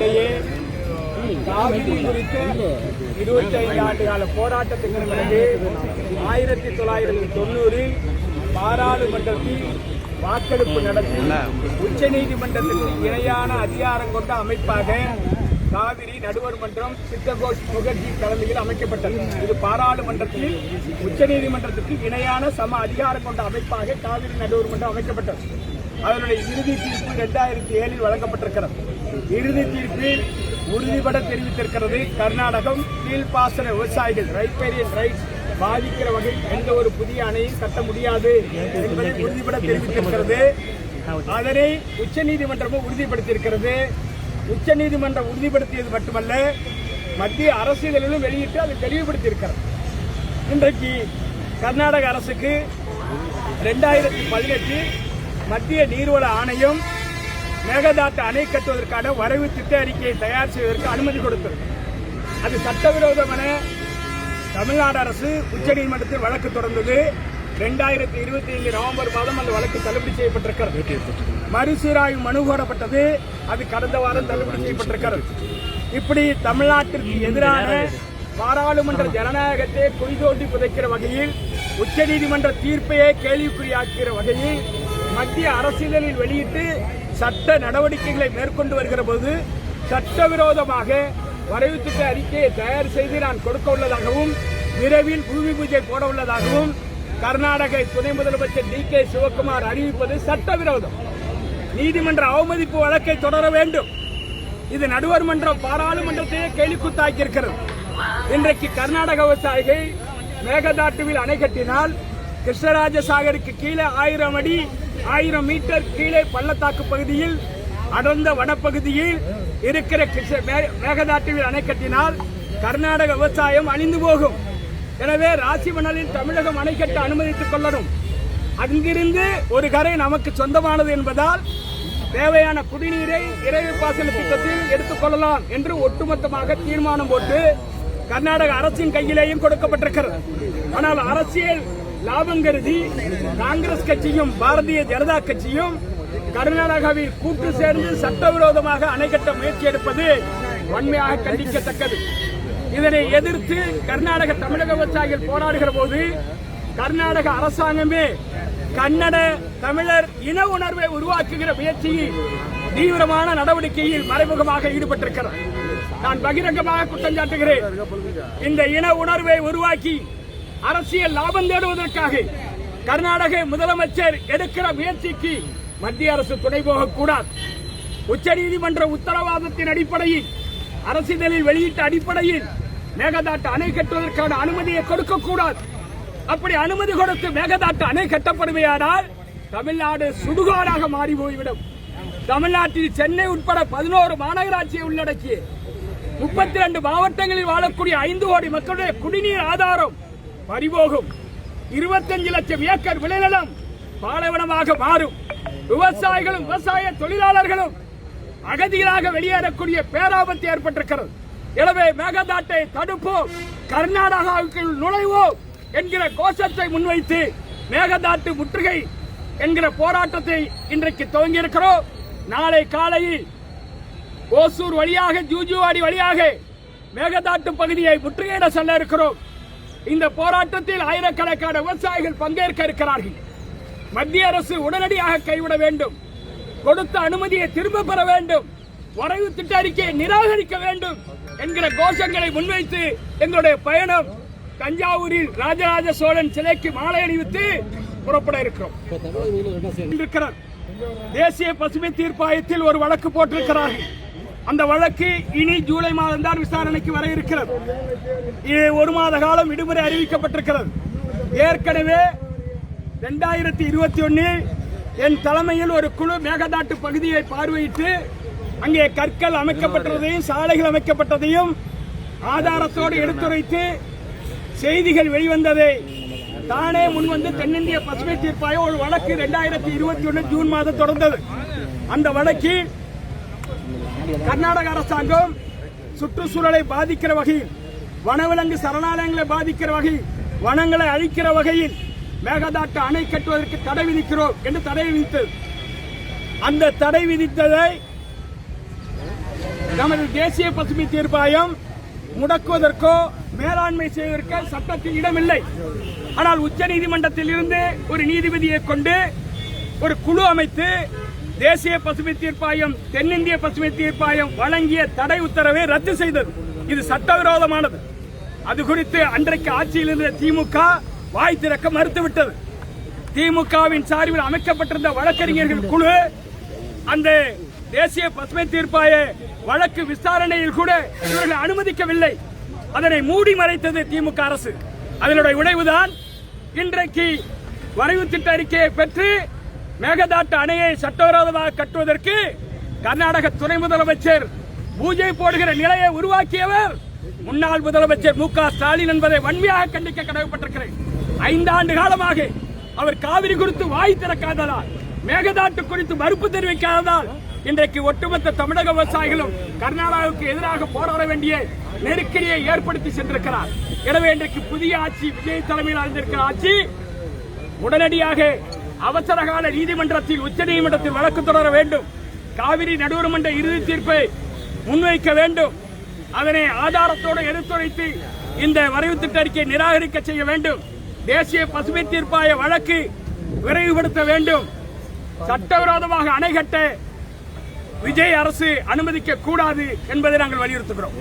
இடையே காவிரி குறித்து 25 ஆண்டு கால போராட்டத்திற்கு பிறகு 1990 பாராளுமன்றத்தில் வாக்கெடுப்பு நடத்தி உச்ச நீதிமன்றத்திற்கு இணையான அதிகாரம் கொண்ட அமைப்பாக காவிரி நடுவர் மன்றம் சித்தகோஷ் முகர்ஜி தலைமையில் அமைக்கப்பட்டது. இது பாராளுமன்றத்தில் உச்ச நீதிமன்றத்திற்கு இணையான சம அதிகாரம் கொண்ட அமைப்பாக காவிரி நடுவர் மன்றம் அமைக்கப்பட்டது. அதனுடைய இறுதி தீர்ப்பு 2007 வழங்கப்பட்டிருக்கிறது. இறுதி தீர்ப்பில் உறுதிபட தெரிவித்திருக்கிறது, கர்நாடகம் கீழ்ப்பாசன விவசாயிகள் ரைப்பேரியன் ரைட்ஸ் பாதிக்கிற வகையில் எந்த ஒரு புதிய அணையும் கட்ட முடியாது என்பதை உறுதிபட தெரிவித்திருக்கிறது. அதனை உச்ச நீதிமன்றமும் உறுதிப்படுத்தியிருக்கிறது. உச்ச நீதிமன்றம் உறுதிப்படுத்தியது மட்டுமல்ல, மத்திய அரசியலிலும் வெளியிட்டு அதை தெளிவுபடுத்தியிருக்கிறது. இன்றைக்கு கர்நாடக அரசுக்கு 2018 மத்திய நீர்வள ஆணையம் மேகதாட்டு அணை கட்டுவதற்கான வரைவு திட்ட அறிக்கையை தயார் செய்வதற்கு அனுமதி கொடுத்தது. அது சட்டவிரோதமென தமிழ்நாடு அரசு உச்சநீதிமன்றத்தில் வழக்கு தொடர்ந்தது. 2025 நவம்பர் மாதம் அந்த வழக்கு தள்ளுபடி செய்யப்பட்டிருக்கிறது. மறுசீராய்வு மனு கோரப்பட்டது. அது கடந்த வாரம் தள்ளுபடி செய்யப்பட்டிருக்கிறது. இப்படி தமிழ்நாட்டிற்கு எதிரான பாராளுமன்ற ஜனநாயகத்தை குழி தோண்டி புதைக்கிற வகையில், உச்ச நீதிமன்ற தீர்ப்பையே கேள்விக்குறியாக்குகிற வகையில் மத்திய அரசியலில் வெளியிட்டு சட்ட நடவடிக்கைகளை மேற்கொண்டு வருகிற போது சட்டவிரோதமாக வரைவு திட்ட அறிக்கையை தயார் செய்து நான் கொடுக்க உள்ளதாகவும் விரைவில் பூமி பூஜை போட உள்ளதாகவும் கர்நாடக துணை முதலமைச்சர் DK சிவகுமார் அறிவிப்பது சட்டவிரோதம். நீதிமன்ற அவமதிப்பு வழக்கை தொடர வேண்டும். இது நடுவர் மன்றம் பாராளுமன்றத்தையே கேலிக்குத்தாக்கியிருக்கிறது. இன்றைக்கு கர்நாடக விவசாயிகள் மேகதாட்டுவில் அணை கட்டினால் கிருஷ்ணராஜசாகருக்கு கீழே 1000 அடி 1000 மீட்டர் கீழே பள்ளத்தாக்கு பகுதியில் அடர்ந்த வனப்பகுதியில் இருக்கிற மேகதாட்டுவில் அணை கட்டினால் கர்நாடக விவசாயம் அழிந்து போகும். எனவே ராசிமணலில் தமிழகம் அணை கட்ட அனுமதித்துக் கொள்ளணும். அங்கிருந்து ஒரு கரை நமக்கு சொந்தமானது என்பதால் தேவையான குடிநீரை இறைவு பாசன திட்டத்தில் எடுத்துக் கொள்ளலாம் என்று ஒட்டுமொத்தமாக தீர்மானம் போட்டு கர்நாடக அரசின் கையிலேயும் கொடுக்கப்பட்டிருக்கிறது. ஆனால் அரசியல் லாபம் கருதி காங்கிரஸ் கட்சியும் பாரதிய ஜனதா கட்சியும் கர்நாடகாவில் கூட்டு சேர்ந்து சட்டவிரோதமாக அணை கட்ட முயற்சி எடுப்பது வன்மையாக கண்டிக்கத்தக்கது. இதனை எதிர்த்து கர்நாடக தமிழக விவசாயிகள் போராடுகிற போது கர்நாடக அரசாங்கமே கன்னட தமிழர் இன உணர்வை உருவாக்குகிற முயற்சியில் தீவிரமான நடவடிக்கையில் மறைமுகமாக ஈடுபட்டிருக்கிறார். நான் பகிரங்கமாக குற்றம் சாட்டுகிறேன். இந்த இன உணர்வை உருவாக்கி அரசியல் லாபம் தேடுவதற்காக கர்நாடக முதலமைச்சர் எடுக்கிற முயற்சிக்கு மத்திய அரசு துணை போகக்கூடாது. உச்ச நீதிமன்ற உத்தரவாதத்தின் அடிப்படையில் அரசிதழில் வெளியிட்ட அடிப்படையில் மேகதாட்டு அணை கட்டுவதற்கான அனுமதியை கொடுக்கக்கூடாது. அப்படி அனுமதி கொடுத்து மேகதாட்டு அணை கட்டப்படுமையானால் தமிழ்நாடு சுடுகாடாக மாறி போய்விடும். தமிழ்நாட்டில் சென்னை உட்பட 11 மாநகராட்சியை உள்ளடக்கிய 32 மாவட்டங்களில் வாழக்கூடிய 5 கோடி மக்களுடைய குடிநீர் ஆதாரம் பறிபோகும். 25 லட்சம் ஏக்கர் விளைநிலம் பாலைவனமாக மாறும். விவசாயிகளும் விவசாய தொழிலாளர்களும் அகதிகளாக வெளியேறக்கூடிய பேராபத்து ஏற்பட்டிருக்கிறது. எனவே மேகதாட்டை தடுப்போம், கர்நாடகாவுக்குள் நுழைவோம் என்கிற கோஷத்தை முன்வைத்து மேகதாட்டு முற்றுகை என்கிற போராட்டத்தை இன்றைக்கு துவங்கியிருக்கிறோம். நாளை காலையில் ஓசூர் வழியாக ஜூஜுவாடி வழியாக மேகதாட்டு பகுதியை முற்றுகையிட செல்ல இருக்கிறோம். இந்த போராட்டத்தில் ஆயிரக்கணக்கான விவசாயிகள் பங்கேற்க இருக்கிறார்கள். மத்திய அரசு உடனடியாக கைவிட வேண்டும், கொடுத்த அனுமதியை திரும்ப பெற வேண்டும், வரைவு திட்ட அறிக்கையை நிராகரிக்க வேண்டும் என்கிற கோஷங்களை முன்வைத்து எங்களுடைய பயணம் தஞ்சாவூரில் ராஜராஜ சோழன் சிலைக்கு மாலை அணிவித்து புறப்பட இருக்கிறோம். தேசிய பசுமை தீர்ப்பாயத்தில் ஒரு வழக்கு போட்டிருக்கிறார்கள். அந்த வழக்கு இனி ஜூலை மாதம் தான் விசாரணைக்கு வர இருக்கிறது. 1 மாத காலம் விடுமுறை அறிவிக்கப்பட்டிருக்கிறது. ஏற்கனவே 2021 என் தலைமையில் ஒரு குழு மேகதாட்டு பகுதியை பார்வையிட்டு அங்கே கற்கள் அமைக்கப்பட்டதையும் சாலைகள் அமைக்கப்பட்டதையும் ஆதாரத்தோடு எடுத்துரைத்து செய்திகள் வெளிவந்ததை தானே முன்வந்து தென்னிந்திய பசுமை தீர்ப்பாயம் ஒரு வழக்கு 2021 ஜூன் மாதம் தொடர்ந்தது. அந்த வழக்கில் கர்நாடக அரசாங்கம் சுற்றுச்சூழலை பாதிக்கிற வகையில், வனவிலங்கு சரணாலயங்களை பாதிக்கிற வகையில், வனங்களை அழிக்கிற வகையில் மேகதாட்டு அணை கட்டுவதற்கு தடை விதிக்கிறோம் என்று தடை விதித்தது. அந்த தடை விதித்ததை நமது தேசிய பசுமை தீர்ப்பாயம் முடக்குவதற்கோ மேலாண்மை செய்வதற்கோ சட்டத்தில் இடமில்லை. ஆனால் உச்சநீதிமன்றத்தில் இருந்து ஒரு நீதிபதியை கொண்டு ஒரு குழு அமைத்து தேசிய பசுமை தீர்ப்பாயம் தென்னிந்திய பசுமை தீர்ப்பாயம் வழங்கிய தடை உத்தரவை ரத்து செய்தது. இது சட்டவிரோதமானது. அது குறித்து அன்றைக்கு ஆட்சியில் இருந்த திமுக வாய் திறக்க மறுத்துவிட்டது. திமுகவின் சார்பில் அமைக்கப்பட்டிருந்த வழக்கறிஞர்கள் குழு அந்த தேசிய பசுமை தீர்ப்பாய வழக்கு விசாரணையில் கூட இவர்கள் அனுமதிக்கவில்லை. அதனை மூடி மறைத்தது திமுக அரசு. அதனுடைய விளைவுதான் இன்றைக்கு வரைவு திட்ட அறிக்கையை பெற்று மேகதாட்டு அணையை சட்டவிரோதமாக கட்டுவதற்கு கர்நாடக துணை முதலமைச்சர் பூஜை போடுகிற நிலையை உருவாக்கியவர் முன்னாள் முதலமைச்சர் மு.க. ஸ்டாலின் என்பதை வன்மையாக கண்டிக்க கடமைப்பட்டிருக்கிறேன். 5 ஆண்டு காலமாக அவர் காவிரி குறித்து வாய் திறக்காததால், மேகதாட்டு குறித்து மறுப்பு தெரிவிக்காததால் இன்றைக்கு ஒட்டுமொத்த தமிழக விவசாயிகளும் கர்நாடகாவுக்கு எதிராக போராட வேண்டிய நெருக்கடியை ஏற்படுத்தி சென்றிருக்கிறார். எனவே இன்றைக்கு புதிய ஆட்சி, விஜய் தலைமையில் அறிந்திருக்கிற ஆட்சி உடனடியாக அவசரகால நீதிமன்றத்தில் உச்சநீதிமன்றத்தில் வழக்கு தொடர வேண்டும். காவிரி நடுவர்மன்ற இறுதி தீர்ப்பை முன்வைக்க வேண்டும். அதனை ஆதாரத்தோடு எடுத்துரைத்து இந்த வரைவு திட்ட அறிக்கையை நிராகரிக்க செய்ய வேண்டும். தேசிய பசுமை தீர்ப்பாய வழக்கு விரைவுபடுத்த வேண்டும். சட்டவிரோதமாக அணை கட்ட விஜய் அரசு அனுமதிக்க கூடாது என்பதை நாங்கள் வலியுறுத்துகிறோம்.